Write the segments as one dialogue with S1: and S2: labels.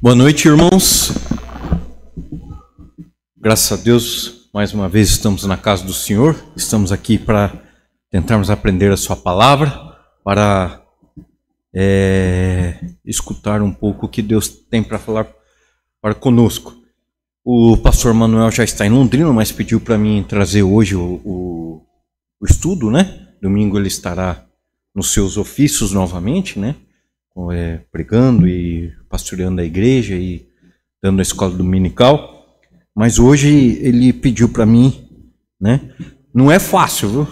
S1: Boa noite, irmãos. Graças a Deus, mais uma vez estamos na casa do Senhor. Estamos aqui para tentarmos aprender a sua palavra, para escutar um pouco o que Deus tem para falar para conosco. O pastor Manuel já está em Londrina, mas pediu para mim trazer hoje o estudo, né? Domingo ele estará nos seus ofícios novamente, né? Pregando e pastoreando a igreja e dando a escola dominical, mas hoje ele pediu para mim, né? Não é fácil, viu?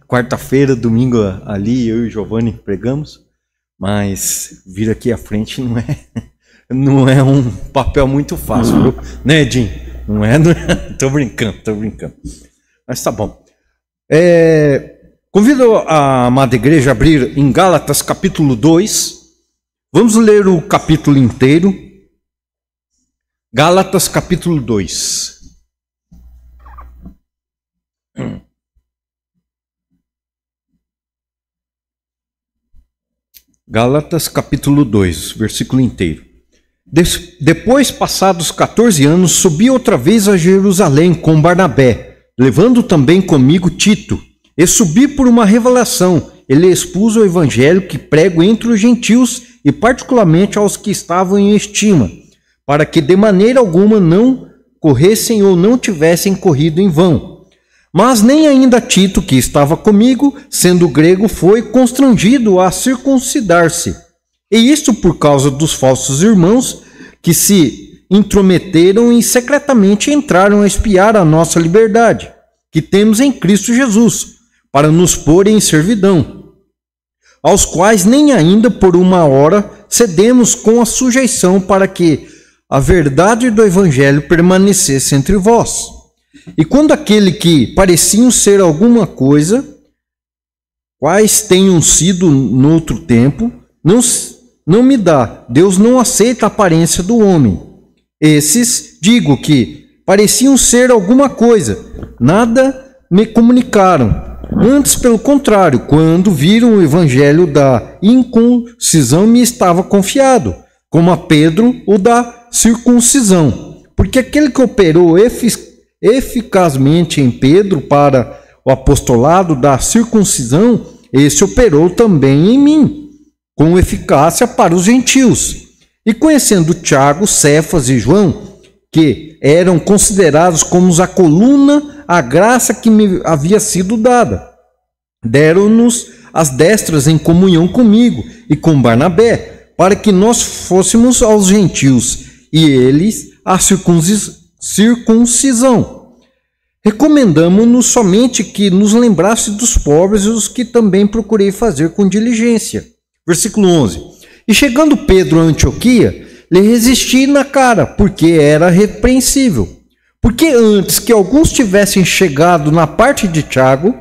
S1: Quarta-feira, domingo ali, eu e o Giovanni pregamos, mas vir aqui à frente não é um papel muito fácil, viu? Né, Edinho? Não é? Tô brincando. Mas tá bom. Convido a amada igreja a abrir em Gálatas capítulo 2. Vamos ler o capítulo inteiro. Gálatas capítulo 2. Gálatas capítulo 2, versículo inteiro. Depois, passados 14 anos, subi outra vez a Jerusalém com Barnabé, levando também comigo Tito. E subi por uma revelação, ele expôs o evangelho que prego entre os gentios e particularmente aos que estavam em estima, para que de maneira alguma não corressem ou não tivessem corrido em vão. Mas nem ainda Tito, que estava comigo, sendo grego, foi constrangido a circuncidar-se. E isto por causa dos falsos irmãos que se intrometeram e secretamente entraram a espiar a nossa liberdade, que temos em Cristo Jesus, para nos pôr em servidão, aos quais nem ainda por uma hora cedemos com a sujeição para que a verdade do evangelho permanecesse entre vós. E quando aquele que pareciam ser alguma coisa, quais tenham sido no outro tempo, não me dá, Deus não aceita a aparência do homem. Esses, digo que pareciam ser alguma coisa, nada me comunicaram. Antes, pelo contrário, quando viram o evangelho da inconcisão, me estava confiado, como a Pedro o da circuncisão. Porque aquele que operou eficazmente em Pedro para o apostolado da circuncisão, esse operou também em mim, com eficácia para os gentios. E conhecendo Tiago, Cefas e João, que eram considerados como a coluna, a graça que me havia sido dada, deram-nos as destras em comunhão comigo e com Barnabé, para que nós fôssemos aos gentios, e eles a circuncisão. Recomendamo-nos somente que nos lembrasse dos pobres, os que também procurei fazer com diligência. Versículo 11. E chegando Pedro a Antioquia, lhe resisti na cara, porque era repreensível. Porque antes que alguns tivessem chegado da parte de Tiago,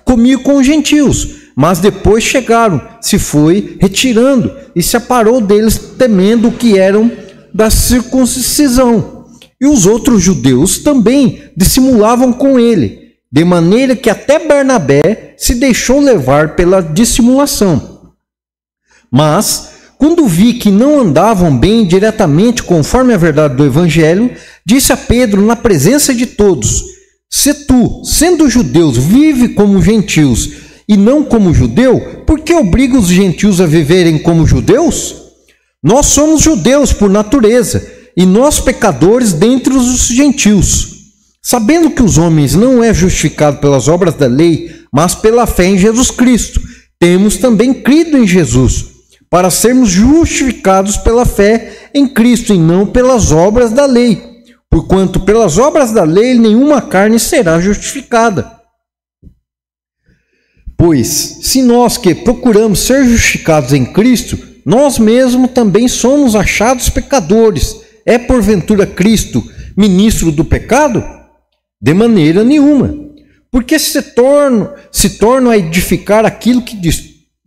S1: comia com os gentios, mas depois chegaram, se foi retirando e se aparou deles, temendo que eram da circuncisão. E os outros judeus também dissimulavam com ele, de maneira que até Barnabé se deixou levar pela dissimulação. Mas, quando vi que não andavam bem diretamente conforme a verdade do evangelho, disse a Pedro na presença de todos: se tu, sendo judeus, vive como gentios e não como judeu, por que obriga os gentios a viverem como judeus? Nós somos judeus por natureza, e nós pecadores dentre os gentios. Sabendo que os homens não é justificado pelas obras da lei, mas pela fé em Jesus Cristo, temos também crido em Jesus, para sermos justificados pela fé em Cristo e não pelas obras da lei. Porquanto pelas obras da lei nenhuma carne será justificada. Pois, se nós que procuramos ser justificados em Cristo, nós mesmos também somos achados pecadores, é porventura Cristo ministro do pecado? De maneira nenhuma. Porque se torno a edificar aquilo que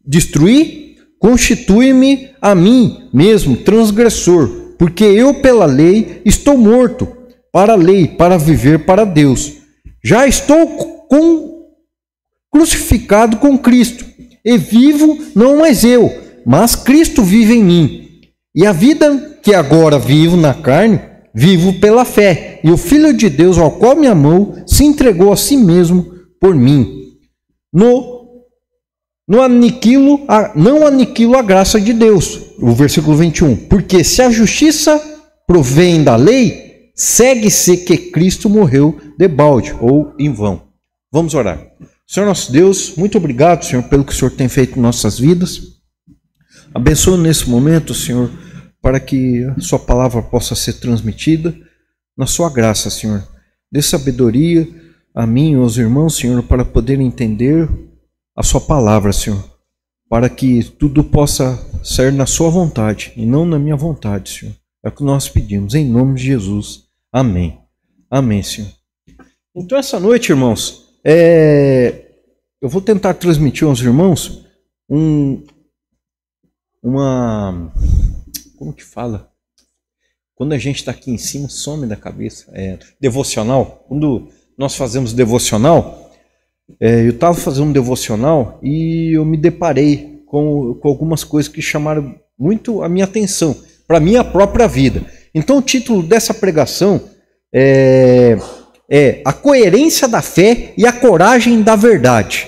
S1: destruí? constitui-me a mim mesmo transgressor, porque eu pela lei estou morto para a lei, para viver para Deus. Já estou crucificado com Cristo, e vivo não mais eu, mas Cristo vive em mim. E a vida que agora vivo na carne, vivo pela fé, e o Filho de Deus, ao qual me amou, se entregou a si mesmo por mim. Não aniquilo a graça de Deus. O versículo 21. Porque se a justiça provém da lei, segue-se que Cristo morreu debalde ou em vão. Vamos orar. Senhor nosso Deus, muito obrigado, Senhor, pelo que o Senhor tem feito em nossas vidas. Abençoa nesse momento, Senhor, para que a sua palavra possa ser transmitida na sua graça, Senhor. Dê sabedoria a mim e aos irmãos, Senhor, para poder entender a sua palavra, Senhor, para que tudo possa ser na sua vontade e não na minha vontade, Senhor. É o que nós pedimos, em nome de Jesus. Amém. Amém, Senhor. Então, essa noite, irmãos, eu vou tentar transmitir aos irmãos como que fala? Quando a gente está aqui em cima, some da cabeça. Devocional. Quando nós fazemos devocional, eu estava fazendo um devocional e eu me deparei com algumas coisas que chamaram muito a minha atenção, para a minha própria vida. Então o título dessa pregação é A Coerência da Fé e a Coragem da Verdade.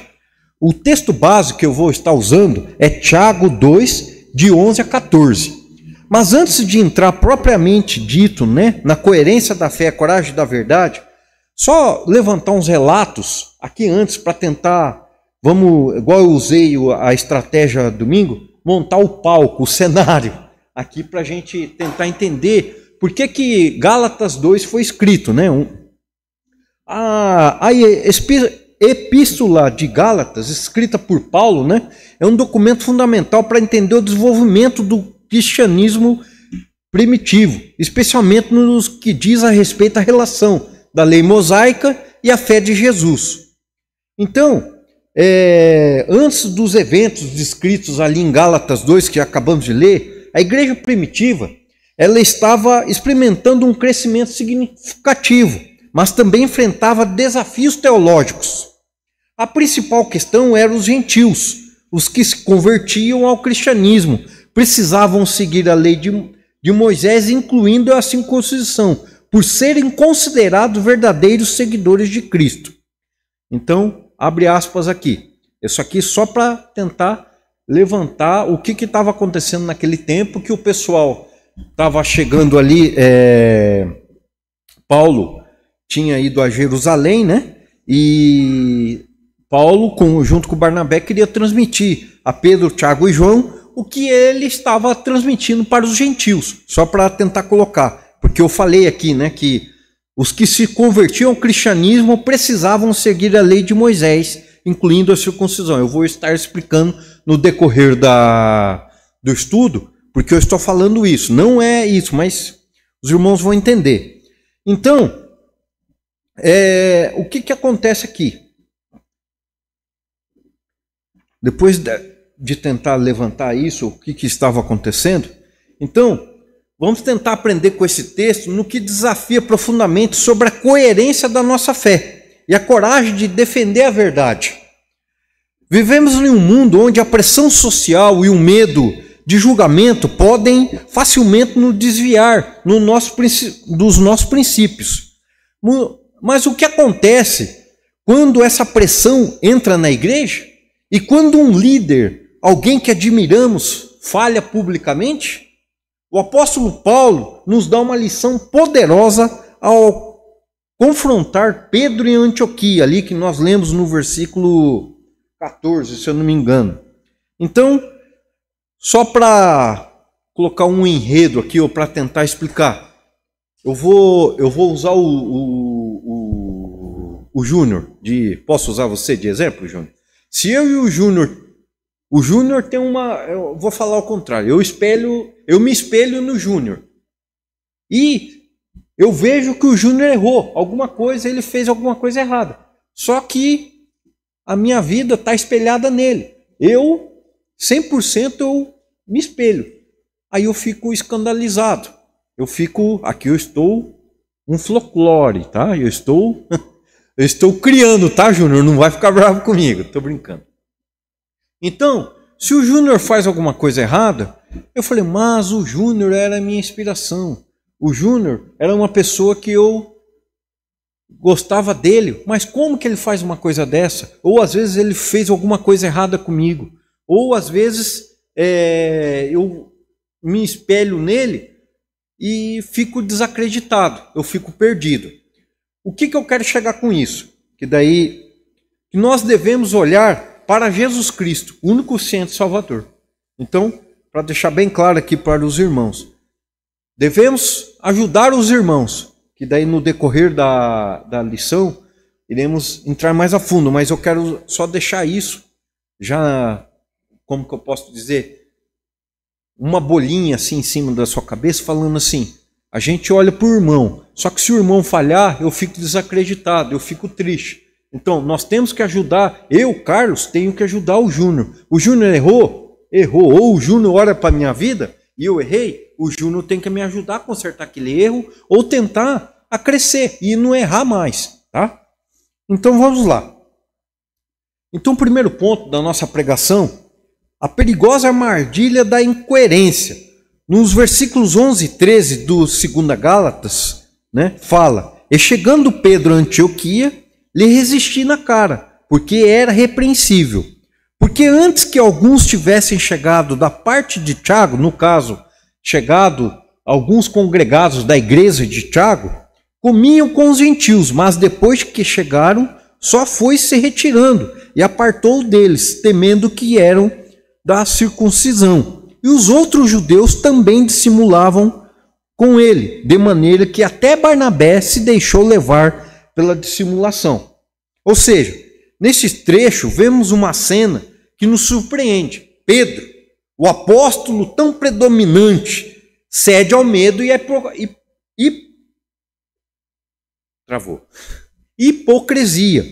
S1: O texto básico que eu vou estar usando é Tiago 2, de 11 a 14. Mas antes de entrar propriamente dito, na coerência da fé e a coragem da verdade, só levantar uns relatos aqui antes para tentar, igual eu usei a estratégia domingo, montar o palco, o cenário, aqui para a gente tentar entender por que Gálatas 2 foi escrito. A Epístola de Gálatas, escrita por Paulo, é um documento fundamental para entender o desenvolvimento do cristianismo primitivo, especialmente nos que diz a respeito à relação da lei mosaica e a fé de Jesus. Então, antes dos eventos descritos ali em Gálatas 2, que acabamos de ler, a igreja primitiva ela estava experimentando um crescimento significativo, mas também enfrentava desafios teológicos. A principal questão era os gentios, os que se convertiam ao cristianismo, precisavam seguir a lei de Moisés, incluindo a circuncisão, por serem considerados verdadeiros seguidores de Cristo. Então, abre aspas aqui. Isso aqui só para tentar levantar o que estava acontecendo naquele tempo, que o pessoal estava chegando ali. Paulo tinha ido a Jerusalém, e Paulo, junto com Barnabé, queria transmitir a Pedro, Tiago e João o que ele estava transmitindo para os gentios, só para tentar colocar, porque eu falei aqui, que os que se convertiam ao cristianismo precisavam seguir a lei de Moisés, incluindo a circuncisão. Eu vou estar explicando no decorrer do estudo, porque eu estou falando isso, não é isso, mas os irmãos vão entender. Então, o que acontece aqui? Depois de tentar levantar isso, o que estava acontecendo, então, vamos tentar aprender com esse texto no que desafia profundamente sobre a coerência da nossa fé e a coragem de defender a verdade. Vivemos em um mundo onde a pressão social e o medo de julgamento podem facilmente nos desviar dos nossos princípios. Mas o que acontece quando essa pressão entra na igreja e quando um líder, alguém que admiramos, falha publicamente? O apóstolo Paulo nos dá uma lição poderosa ao confrontar Pedro em Antioquia, ali que nós lemos no versículo 14, se eu não me engano. Então, só para colocar um enredo aqui, ou para tentar explicar, eu vou usar o Júnior, posso usar você de exemplo, Júnior? Se eu e o Júnior tem eu vou falar ao contrário, eu me espelho no Júnior. E eu vejo que o Júnior errou alguma coisa, ele fez alguma coisa errada. Só que a minha vida está espelhada nele. Eu 100% eu me espelho. Aí eu fico escandalizado. Aqui eu estou um folclore, tá? Eu estou criando, tá, Júnior? Não vai ficar bravo comigo, tô brincando. Então, se o Júnior faz alguma coisa errada, eu falei, mas o Júnior era a minha inspiração. O Júnior era uma pessoa que eu gostava dele, mas como que ele faz uma coisa dessa? Ou às vezes ele fez alguma coisa errada comigo. Ou às vezes eu me espelho nele e fico desacreditado, eu fico perdido. O que eu quero chegar com isso? Que nós devemos olhar para Jesus Cristo, o único Senhor Salvador. Então, para deixar bem claro aqui para os irmãos, devemos ajudar os irmãos, que daí no decorrer da lição iremos entrar mais a fundo, mas eu quero só deixar isso, já, como que eu posso dizer, uma bolinha assim em cima da sua cabeça, falando assim, a gente olha para o irmão, só que se o irmão falhar, eu fico desacreditado, eu fico triste. Então, nós temos que ajudar, eu, Carlos, tenho que ajudar o Júnior. O Júnior errou, ou o Júnior olha para a minha vida e eu errei, o Júnior tem que me ajudar a consertar aquele erro ou tentar a crescer e não errar mais, tá? Então, vamos lá. Então, o primeiro ponto da nossa pregação, a perigosa armadilha da incoerência. Nos versículos 11 e 13 do 2 Gálatas, né, fala, e chegando Pedro a Antioquia, lhe resisti na cara, porque era repreensível. Porque antes que alguns tivessem chegado da parte de Tiago, no caso, chegado alguns congregados da igreja de Tiago, comiam com os gentios, mas depois que chegaram, só foi se retirando e apartou deles, temendo que eram da circuncisão. E os outros judeus também dissimulavam com ele, de maneira que até Barnabé se deixou levar pela dissimulação. Ou seja, nesse trecho vemos uma cena que nos surpreende. Pedro, o apóstolo tão predominante, cede ao medo hipocrisia.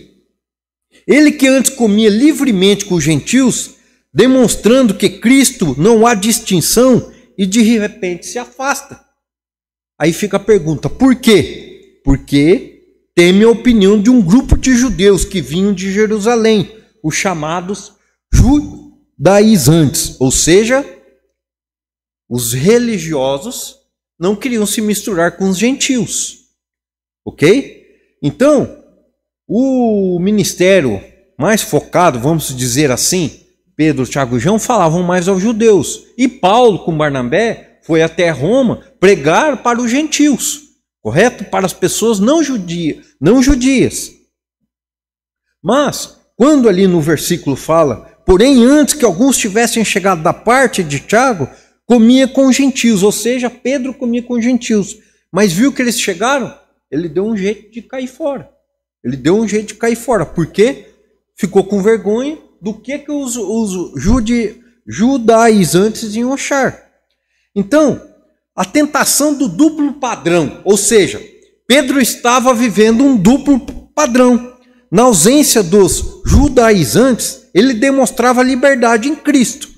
S1: Ele que antes comia livremente com os gentios, demonstrando que Cristo não há distinção, e de repente se afasta. Aí fica a pergunta, por quê? Porque teme a opinião de um grupo de judeus que vinham de Jerusalém, os chamados judaizantes, ou seja, os religiosos não queriam se misturar com os gentios, ok? Então, o ministério mais focado, vamos dizer assim, Pedro, Tiago e João falavam mais aos judeus. E Paulo, com Barnabé, foi até Roma pregar para os gentios, correto? Para as pessoas não judias. Mas, quando ali no versículo fala, porém antes que alguns tivessem chegado da parte de Tiago, comia com os gentios, ou seja, Pedro comia com os gentios. Mas viu que eles chegaram? Ele deu um jeito de cair fora. Por quê? Ficou com vergonha do que os judaizantes iam achar. Então, a tentação do duplo padrão, ou seja, Pedro estava vivendo um duplo padrão. Na ausência dos judaizantes, ele demonstrava liberdade em Cristo.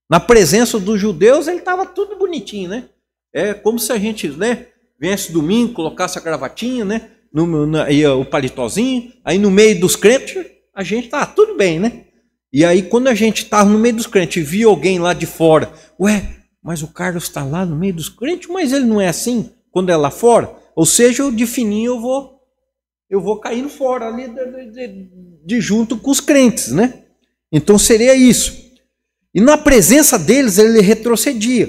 S1: Na presença dos judeus, ele estava tudo bonitinho, né? É como se a gente, né, viesse domingo, colocasse a gravatinha, né, o paletózinho, aí no meio dos crentes, a gente tá tudo bem, né? E aí, quando a gente estava no meio dos crentes e via alguém lá de fora, mas o Carlos está lá no meio dos crentes, mas ele não é assim quando é lá fora? Ou seja, eu de fininho eu vou caindo fora ali de junto com os crentes, né? Então seria isso. E na presença deles ele retrocedia,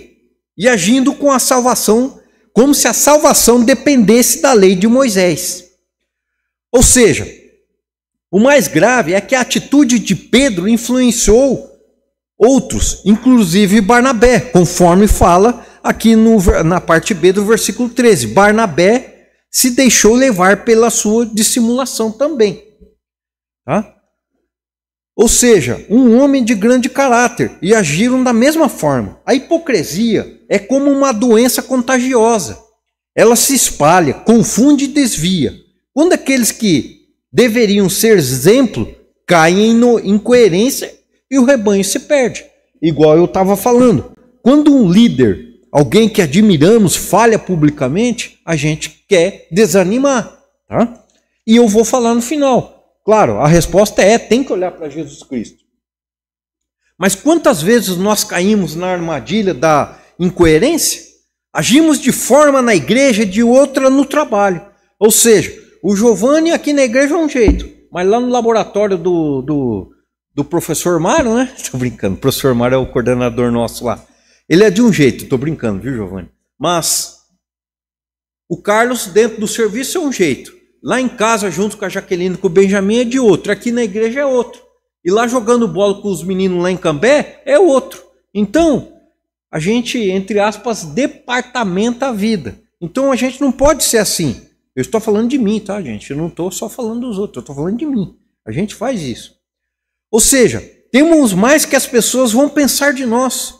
S1: e agindo com a salvação, como se a salvação dependesse da lei de Moisés. Ou seja, o mais grave é que a atitude de Pedro influenciou outros, inclusive Barnabé, conforme fala aqui na parte B do versículo 13. Barnabé se deixou levar pela sua dissimulação também. Tá? Ou seja, um homem de grande caráter, e agiram da mesma forma. A hipocrisia é como uma doença contagiosa. Ela se espalha, confunde e desvia. Quando aqueles que deveriam ser exemplo caem em incoerência e o rebanho se perde. igual eu estava falando, quando um líder, alguém que admiramos, falha publicamente, a gente quer desanimar, tá? E eu vou falar no final. Claro, a resposta é, tem que olhar para Jesus Cristo. Mas quantas vezes nós caímos na armadilha da incoerência? Agimos de forma na igreja e de outra no trabalho. Ou seja, o Giovanni aqui na igreja é um jeito, mas lá no laboratório do professor Mário, né? Estou brincando, o professor Mário é o coordenador nosso lá. Ele é de um jeito, estou brincando, viu, Giovanni? Mas o Carlos, dentro do serviço, é um jeito. Lá em casa, junto com a Jaqueline e com o Benjamin, é de outro. Aqui na igreja é outro. E lá jogando bola com os meninos lá em Cambé, é outro. Então, a gente, entre aspas, departamenta a vida. Então, a gente não pode ser assim. Eu estou falando de mim, tá, gente? Eu não estou só falando dos outros, eu estou falando de mim. A gente faz isso. Ou seja, temos mais que as pessoas vão pensar de nós.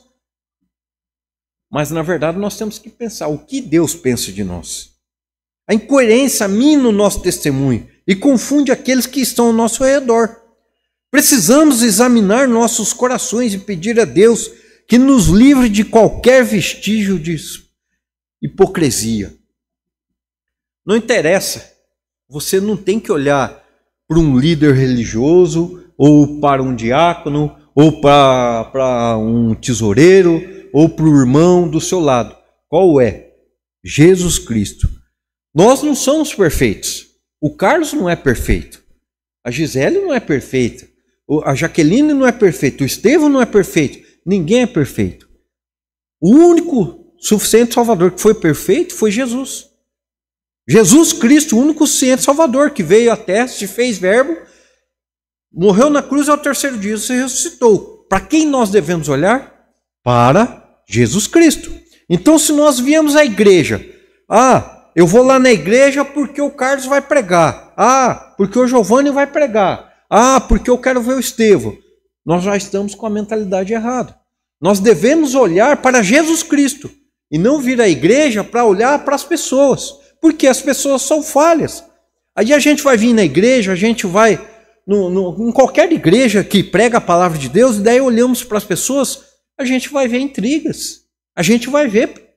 S1: Mas, na verdade, nós temos que pensar o que Deus pensa de nós. A incoerência mina o nosso testemunho e confunde aqueles que estão ao nosso redor. Precisamos examinar nossos corações e pedir a Deus que nos livre de qualquer vestígio de hipocrisia. Não interessa, você não tem que olhar para um líder religioso, ou para um diácono, ou para um tesoureiro, ou para o irmão do seu lado. Qual é? Jesus Cristo. Nós não somos perfeitos. O Carlos não é perfeito. A Gisele não é perfeita. A Jaqueline não é perfeita. O Estevão não é perfeito. Ninguém é perfeito. O único suficiente Salvador que foi perfeito foi Jesus. Jesus Cristo, o único suficiente Salvador que veio à terra, se fez verbo, morreu na cruz ao terceiro dia, se ressuscitou. Para quem nós devemos olhar? Para Jesus Cristo. Então, se nós viemos à igreja, eu vou lá na igreja porque o Carlos vai pregar. Porque o Giovanni vai pregar. Porque eu quero ver o Estevão. Nós já estamos com a mentalidade errada. Nós devemos olhar para Jesus Cristo e não vir à igreja para olhar para as pessoas, porque as pessoas são falhas. Aí a gente vai vir na igreja, a gente vai em qualquer igreja que prega a palavra de Deus, e daí olhamos para as pessoas, a gente vai ver intrigas. A gente vai ver,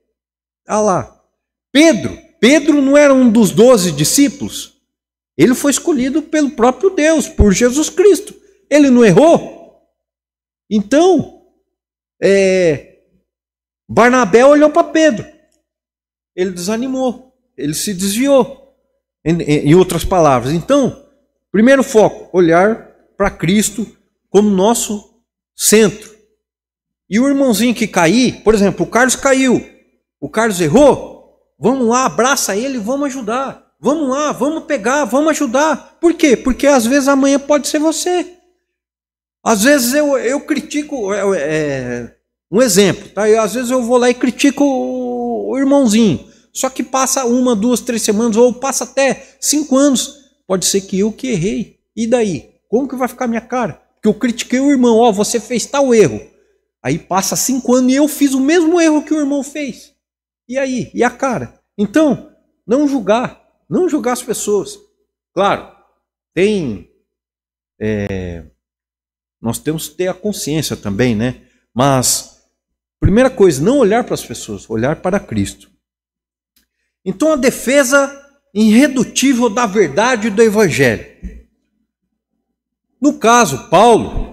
S1: lá, Pedro não era um dos 12 discípulos? Ele foi escolhido pelo próprio Deus, por Jesus Cristo. Ele não errou? Então, Barnabé olhou para Pedro. Ele desanimou, ele se desviou. Em outras palavras. Então, primeiro foco, olhar para Cristo como nosso centro. E o irmãozinho que cair, por exemplo, o Carlos caiu, o Carlos errou, vamos lá, abraça ele, vamos ajudar. Vamos lá, vamos pegar, vamos ajudar. Por quê? Porque às vezes amanhã pode ser você. Às vezes eu critico, um exemplo, tá? Às vezes eu vou lá e critico o irmãozinho. Só que passa 1, 2, 3 semanas, ou passa até 5 anos. Pode ser que eu que errei. E daí? Como que vai ficar minha cara? Porque eu critiquei o irmão, você fez tal erro. Aí passa 5 anos e eu fiz o mesmo erro que o irmão fez. E aí? E a cara? Então, não julgar as pessoas. Claro, nós temos que ter a consciência também, né? Mas, primeira coisa, não olhar para as pessoas, olhar para Cristo. Então, a defesa irredutível da verdade e do Evangelho. No caso, Paulo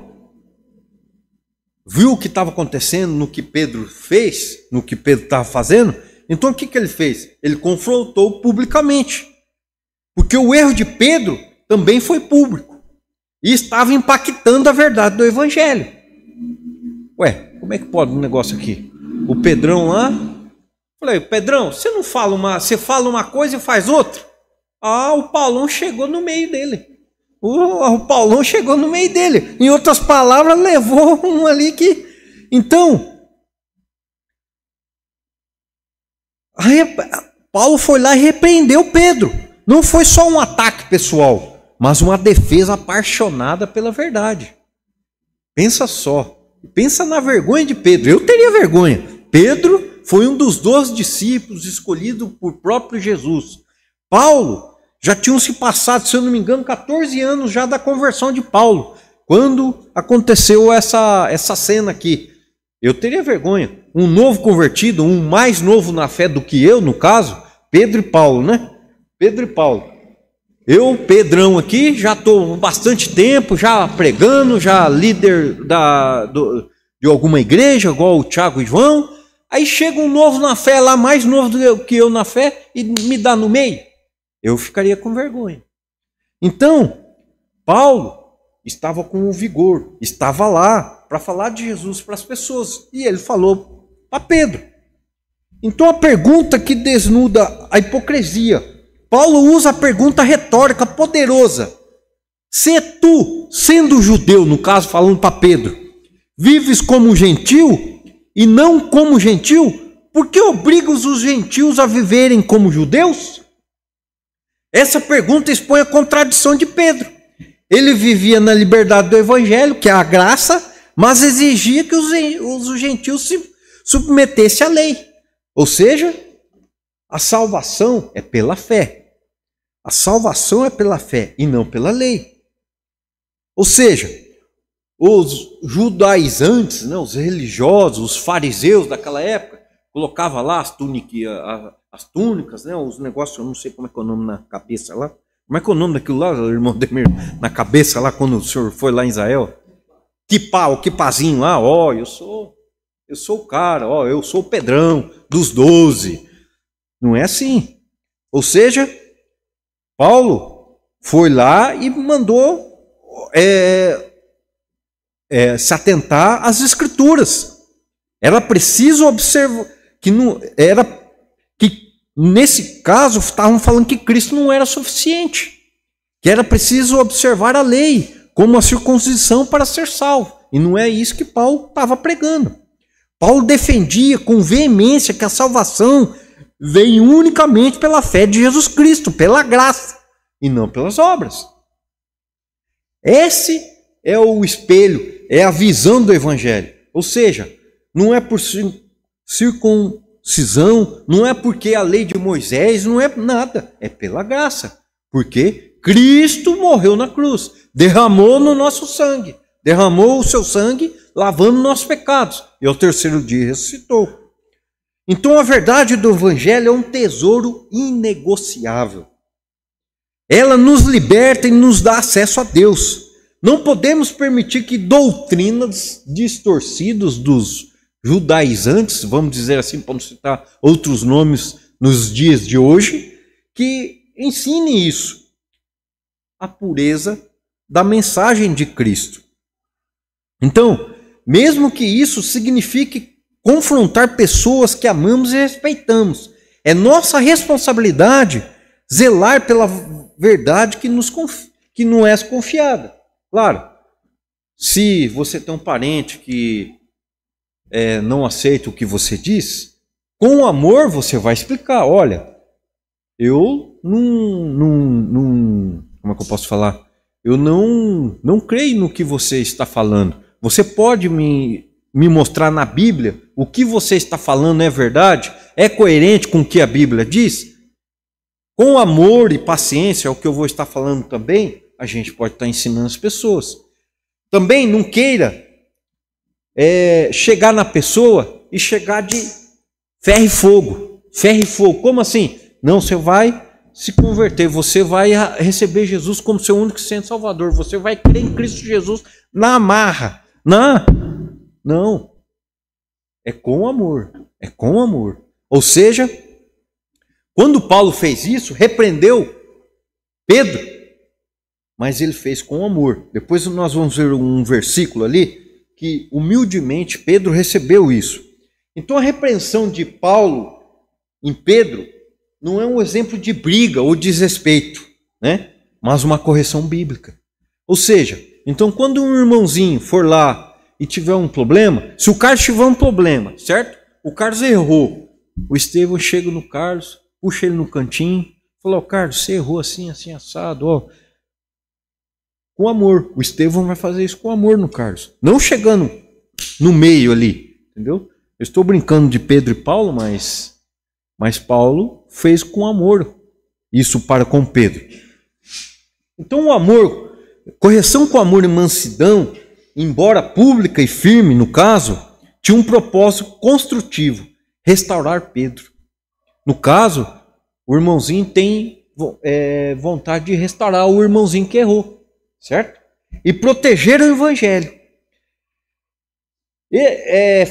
S1: viu o que estava acontecendo no que Pedro fez, no que Pedro estava fazendo. Então, o que ele fez? Ele confrontou publicamente. Porque o erro de Pedro também foi público. E estava impactando a verdade do Evangelho. Como é que pode um negócio aqui? O Pedrão lá... Falei, Pedrão, você fala uma coisa e faz outra? O Paulão chegou no meio dele. O Paulão chegou no meio dele. Em outras palavras, levou um ali que... Então, Paulo foi lá e repreendeu Pedro. Não foi só um ataque pessoal, mas uma defesa apaixonada pela verdade. Pensa só. Pensa na vergonha de Pedro. Eu teria vergonha. Pedro foi um dos 12 discípulos escolhido por próprio Jesus. Paulo já tinham se passado, se eu não me engano, 14 anos já da conversão de Paulo, quando aconteceu essa cena aqui. Eu teria vergonha. Um novo convertido, um mais novo na fé do que eu, no caso, Pedro e Paulo, né? Pedro e Paulo. Eu, Pedrão aqui, já estou bastante tempo, já pregando, já líder de alguma igreja, igual o Tiago e João. Aí chega um novo na fé lá, mais novo do que eu na fé, e me dá no meio. Eu ficaria com vergonha. Então, Paulo estava com o vigor, estava lá para falar de Jesus para as pessoas. E ele falou para Pedro. Então a pergunta que desnuda a hipocrisia. Paulo usa a pergunta retórica poderosa. Se tu, sendo judeu, no caso falando para Pedro, vives como gentil e não como gentil, por que obrigas os gentios a viverem como judeus? Essa pergunta expõe a contradição de Pedro. Ele vivia na liberdade do evangelho, que é a graça, mas exigia que os gentios se submetessem à lei. Ou seja, a salvação é pela fé. A salvação é pela fé e não pela lei. Ou seja, os judaizantes, né, os religiosos, os fariseus daquela época, colocavam lá as túnicas, né, os negócios, eu não sei como é que é o nome na cabeça lá. Como é que é o nome daquilo lá, irmão Demir? Na cabeça lá, quando o senhor foi lá em Israel? O quipazinho lá, ó, eu sou o cara, ó, eu sou o Pedrão dos 12. Não é assim. Ou seja, Paulo foi lá e mandou se atentar às Escrituras. Era preciso observar que nesse caso estavam falando que Cristo não era suficiente, que era preciso observar a lei como a circuncisão para ser salvo. E não é isso que Paulo estava pregando. Paulo defendia com veemência que a salvação vem unicamente pela fé de Jesus Cristo, pela graça, e não pelas obras. Esse é o espelho, é a visão do Evangelho. Ou seja, não é por circuncisão, não é porque a lei de Moisés, não é nada, é pela graça. Porque Cristo morreu na cruz, derramou no nosso sangue, derramou o seu sangue, lavando nossos pecados, e ao terceiro dia ressuscitou. Então a verdade do Evangelho é um tesouro inegociável. Ela nos liberta e nos dá acesso a Deus. Não podemos permitir que doutrinas distorcidas dos judaizantes, vamos dizer assim, para não citar outros nomes nos dias de hoje, que ensinem isso, a pureza da mensagem de Cristo. Então, mesmo que isso signifique confrontar pessoas que amamos e respeitamos, é nossa responsabilidade zelar pela verdade que não é confiada. Claro, se você tem um parente que não aceita o que você diz, com amor você vai explicar, olha, eu não como é que eu posso falar? Eu não creio no que você está falando. Você pode me mostrar na Bíblia o que você está falando é verdade? É coerente com o que a Bíblia diz? Com amor e paciência, é o que eu vou estar falando também, a gente pode estar ensinando as pessoas. Também não queira chegar na pessoa e chegar de ferro e fogo. Ferro e fogo, como assim? Não, você vai se converter, você vai receber Jesus como seu único e santo Salvador, você vai crer em Cristo Jesus na marra. Não. É com amor. É com amor. Ou seja, quando Paulo fez isso, repreendeu Pedro, mas ele fez com amor. Depois nós vamos ver um versículo ali que humildemente Pedro recebeu isso. Então a repreensão de Paulo em Pedro não é um exemplo de briga ou desrespeito, né? Mas uma correção bíblica. Ou seja, então quando um irmãozinho for lá e tiver um problema, se o Carlos tiver um problema, certo? O Carlos errou. O Estevão chega no Carlos, puxa ele no cantinho, fala, Carlos, você errou assim, assim, assado, ó. Com amor. O Estevão vai fazer isso com amor no Carlos. Não chegando no meio ali, entendeu? Eu estou brincando de Pedro e Paulo, mas Paulo fez com amor isso para com Pedro. Então o amor, correção com amor e mansidão, embora pública e firme no caso, tinha um propósito construtivo: restaurar Pedro. No caso, o irmãozinho tem vontade de restaurar o irmãozinho que errou, certo? E proteger o evangelho.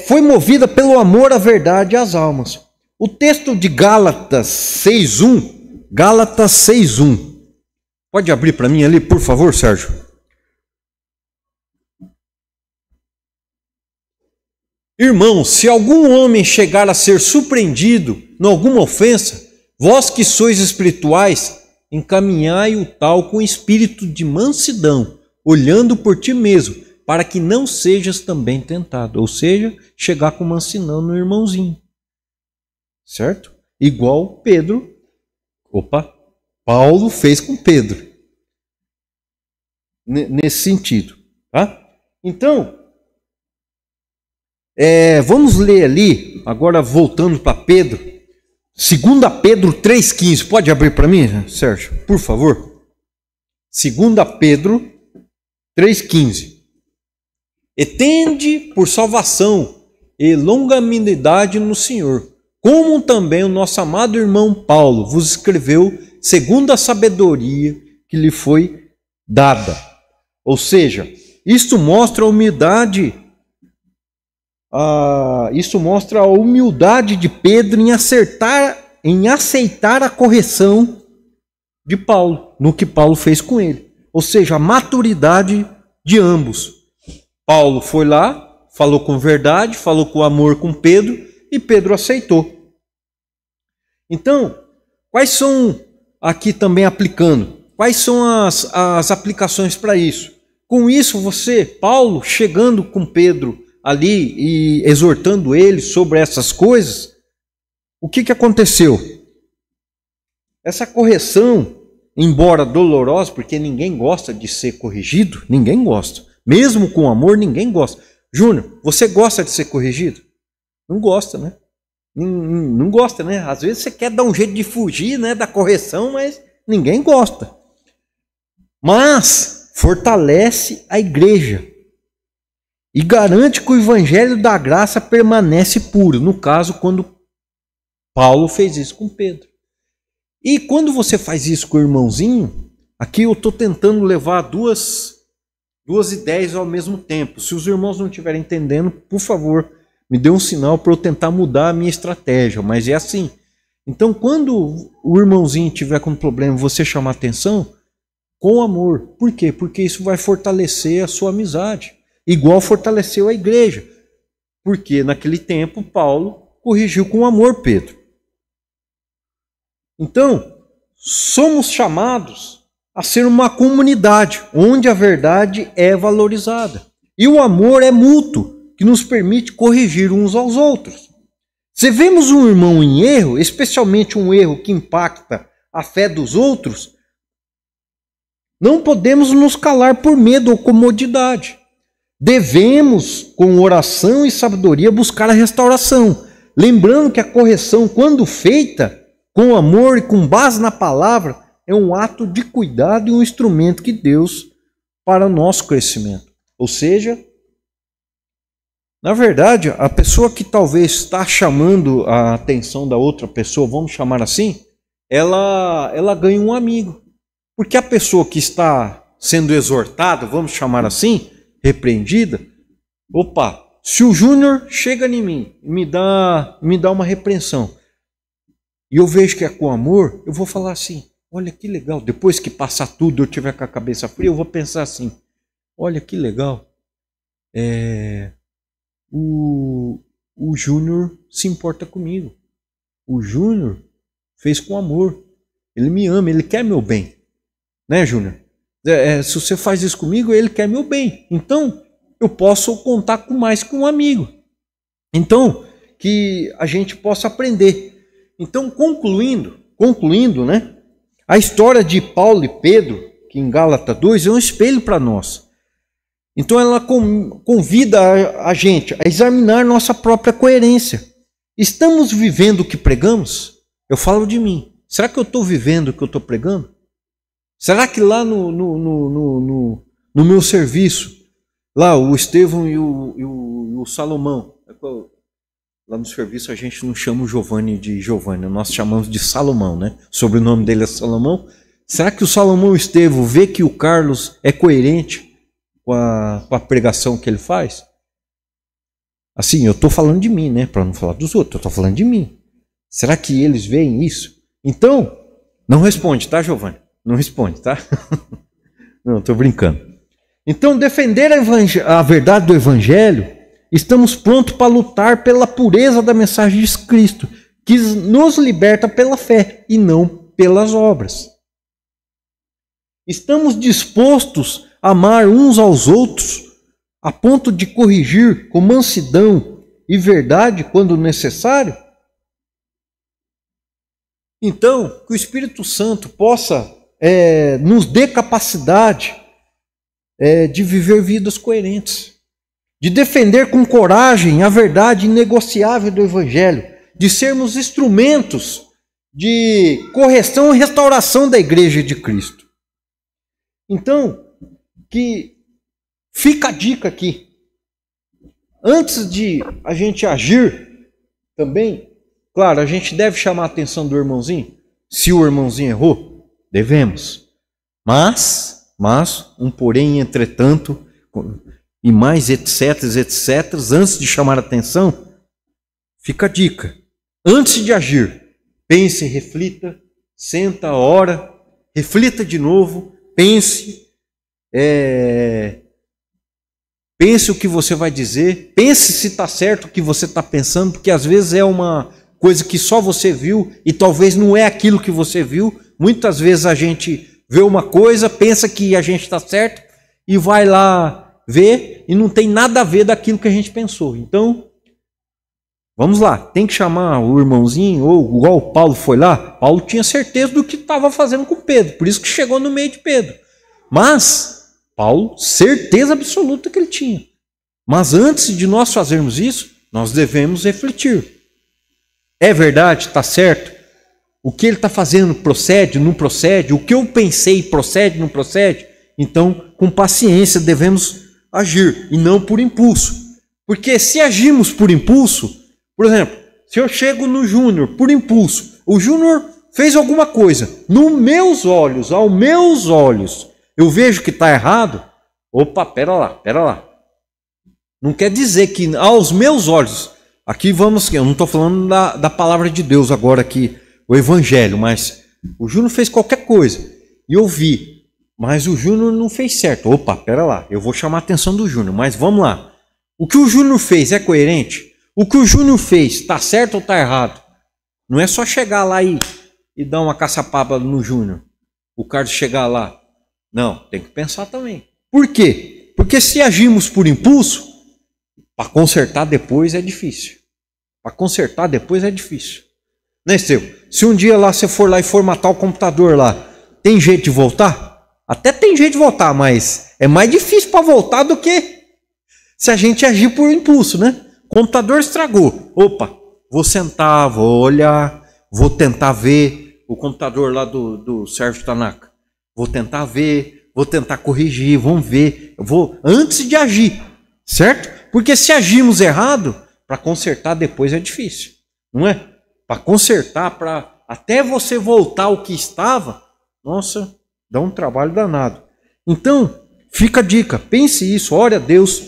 S1: Foi movida pelo amor à verdade e às almas. O texto de Gálatas 6:1, Gálatas 6:1. Pode abrir para mim ali, por favor, Sérgio? Irmãos, se algum homem chegar a ser surpreendido em alguma ofensa, vós que sois espirituais, encaminhai o tal com espírito de mansidão, olhando por ti mesmo, para que não sejas também tentado. Ou seja, chegar com mansidão no irmãozinho. Certo? Igual Paulo fez com Pedro. Nesse sentido. Tá? Então, vamos ler ali, agora voltando para Pedro, 2 Pedro 3,15. Pode abrir para mim, Sérgio, por favor? 2 Pedro 3,15. E tende por salvação e longanimidade no Senhor, como também o nosso amado irmão Paulo vos escreveu, segundo a sabedoria que lhe foi dada. Ou seja, isto mostra a humildade. Isso mostra a humildade de Pedro em aceitar a correção de Paulo, no que Paulo fez com ele. Ou seja, a maturidade de ambos. Paulo foi lá, falou com verdade, falou com amor com Pedro, e Pedro aceitou. Então, quais são, aqui também aplicando, quais são as aplicações para isso? Com isso, Paulo, chegando com Pedro ali e exortando ele sobre essas coisas, o que aconteceu? Essa correção, embora dolorosa, porque ninguém gosta de ser corrigido, ninguém gosta. Mesmo com amor, ninguém gosta. Júnior, você gosta de ser corrigido? Não gosta, né? Não gosta, né? Às vezes você quer dar um jeito de fugir, né, da correção, mas ninguém gosta. Mas fortalece a igreja e garante que o evangelho da graça permanece puro. No caso, quando Paulo fez isso com Pedro. E quando você faz isso com o irmãozinho, aqui eu estou tentando levar duas ideias ao mesmo tempo. Se os irmãos não estiverem entendendo, por favor, me dê um sinal para eu tentar mudar a minha estratégia. Mas é assim. Então, quando o irmãozinho tiver com problema, você chamar atenção, com amor. Por quê? Porque isso vai fortalecer a sua amizade. Igual fortaleceu a igreja. Porque naquele tempo, Paulo corrigiu com amor Pedro. Então, somos chamados a ser uma comunidade onde a verdade é valorizada. E o amor é mútuo, que nos permite corrigir uns aos outros. Se vemos um irmão em erro, especialmente um erro que impacta a fé dos outros, não podemos nos calar por medo ou comodidade. Devemos, com oração e sabedoria, buscar a restauração. Lembrando que a correção, quando feita com amor e com base na palavra, é um ato de cuidado e um instrumento de Deus para o nosso crescimento. Ou seja, na verdade, a pessoa que talvez está chamando a atenção da outra pessoa, vamos chamar assim, ela ganha um amigo. Porque a pessoa que está sendo exortada, vamos chamar assim, repreendida, se o Júnior chega em mim e me dá uma repreensão, e eu vejo que é com amor, eu vou falar assim, olha que legal, depois que passar tudo, eu tiver com a cabeça fria, eu vou pensar assim, olha que legal, o Júnior se importa comigo, o Júnior fez com amor, ele me ama, ele quer meu bem, né, Júnior? Se você faz isso comigo, ele quer meu bem, então eu posso contar com mais que um amigo, então que a gente possa aprender. Então, concluindo, né? A história de Paulo e Pedro, que em Gálatas 2, é um espelho para nós. Então, ela convida a gente a examinar nossa própria coerência. Estamos vivendo o que pregamos? Eu falo de mim. Será que eu estou vivendo o que eu estou pregando? Será que lá no meu serviço, lá o Estevão e o Salomão, Lá no serviço a gente não chama o Giovanni de Giovanni, nós chamamos de Salomão, né? O sobrenome dele é Salomão. Será que o Salomão Estevão vê que o Carlos é coerente com a pregação que ele faz? Assim, eu estou falando de mim, né? Para não falar dos outros, eu estou falando de mim. Será que eles veem isso? Então, não responde, tá, Giovanni? Não responde, tá? Não, estou brincando. Então, defender a verdade do Evangelho, estamos prontos para lutar pela pureza da mensagem de Cristo, que nos liberta pela fé e não pelas obras. Estamos dispostos a amar uns aos outros, a ponto de corrigir com mansidão e verdade quando necessário? Então, que o Espírito Santo possa nos dê capacidade de viver vidas coerentes, de defender com coragem a verdade inegociável do Evangelho, de sermos instrumentos de correção e restauração da Igreja de Cristo. Então, que fica a dica aqui. Antes de a gente agir também, claro, a gente deve chamar a atenção do irmãozinho. Se o irmãozinho errou, devemos. Mas, um porém, entretanto, e mais etc, antes de chamar a atenção, fica a dica. Antes de agir, pense, reflita, senta, ora, reflita de novo, pense, pense o que você vai dizer, pense se está certo o que você está pensando, porque às vezes é uma coisa que só você viu e talvez não é aquilo que você viu. Muitas vezes a gente vê uma coisa, pensa que a gente está certo e vai lá ver e não tem nada a ver daquilo que a gente pensou. Então, vamos lá, tem que chamar o irmãozinho, ou igual o Paulo foi lá. Paulo tinha certeza do que estava fazendo com Pedro, por isso que chegou no meio de Pedro. Mas, Paulo, certeza absoluta que ele tinha. Mas antes de nós fazermos isso, nós devemos refletir. É verdade? Está certo? O que ele está fazendo procede, não procede? O que eu pensei procede, não procede? Então, com paciência, devemos agir e não por impulso. Porque se agimos por impulso, por exemplo, se eu chego no Júnior por impulso, o Júnior fez alguma coisa, nos meus olhos, aos meus olhos, eu vejo que está errado, opa, pera lá. Não quer dizer que aos meus olhos, aqui vamos, eu não estou falando da palavra de Deus agora aqui, o Evangelho, mas o Júnior fez qualquer coisa e eu vi, mas o Júnior não fez certo. Opa, pera lá, eu vou chamar a atenção do Júnior, mas vamos lá. O que o Júnior fez é coerente? O que o Júnior fez está certo ou está errado? Não é só chegar lá e dar uma caçapava no Júnior, o Carlos chegar lá. Não, tem que pensar também. Por quê? Porque se agimos por impulso, para consertar depois é difícil. Né, Estevão? Se um dia lá você for lá e formatar o computador lá, tem jeito de voltar? Até tem jeito de voltar, mas é mais difícil para voltar do que se a gente agir por impulso, né? O computador estragou. Opa, vou sentar, vou olhar, vou tentar ver o computador lá do Sérgio Tanaka. Vou tentar ver, vou tentar corrigir, vamos ver. Eu vou antes de agir, certo? Porque se agirmos errado, para consertar depois é difícil, não é? Para consertar, para até você voltar ao que estava, nossa, dá um trabalho danado. Então, fica a dica, pense isso, ore a Deus,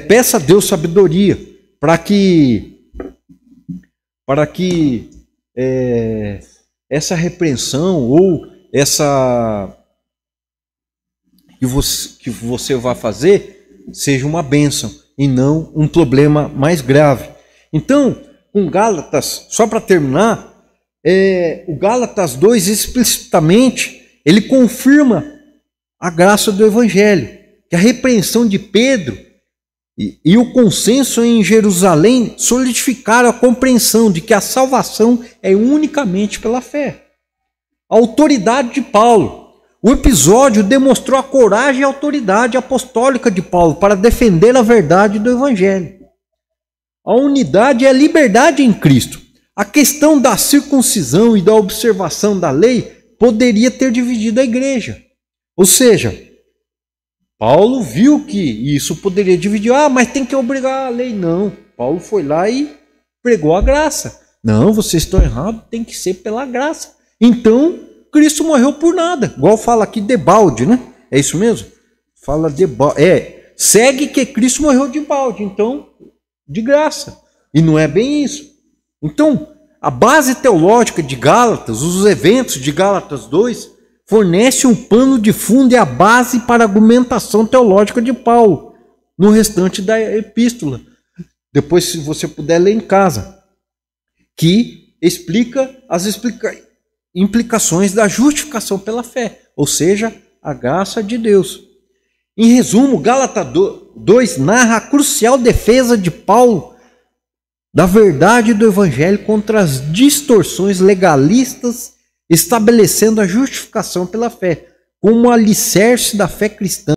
S1: peça a Deus sabedoria, para que essa repreensão ou essa que você vai fazer seja uma bênção e não um problema mais grave. Então, com Gálatas, só para terminar, o Gálatas 2 explicitamente, ele confirma a graça do Evangelho, que a repreensão de Pedro e o consenso em Jerusalém solidificaram a compreensão de que a salvação é unicamente pela fé. A autoridade de Paulo. O episódio demonstrou a coragem e a autoridade apostólica de Paulo para defender a verdade do Evangelho. A unidade e a liberdade em Cristo. A questão da circuncisão e da observação da lei poderia ter dividido a igreja. Ou seja, Paulo viu que isso poderia dividir. Mas tem que obrigar a lei. Não, Paulo foi lá e pregou a graça. Não, vocês estão errados, tem que ser pela graça. Então, Cristo morreu por nada. Igual fala aqui debalde, né? É isso mesmo? Fala debalde. Segue que Cristo morreu de balde, então, de graça. E não é bem isso. Então, a base teológica de Gálatas, os eventos de Gálatas 2, fornece um pano de fundo e a base para a argumentação teológica de Paulo no restante da epístola. Depois, se você puder ler em casa, que explica as implicações da justificação pela fé, ou seja, a graça de Deus. Em resumo, Gálatas 2 narra a crucial defesa de Paulo da verdade do Evangelho contra as distorções legalistas, estabelecendo a justificação pela fé como alicerce da fé cristã.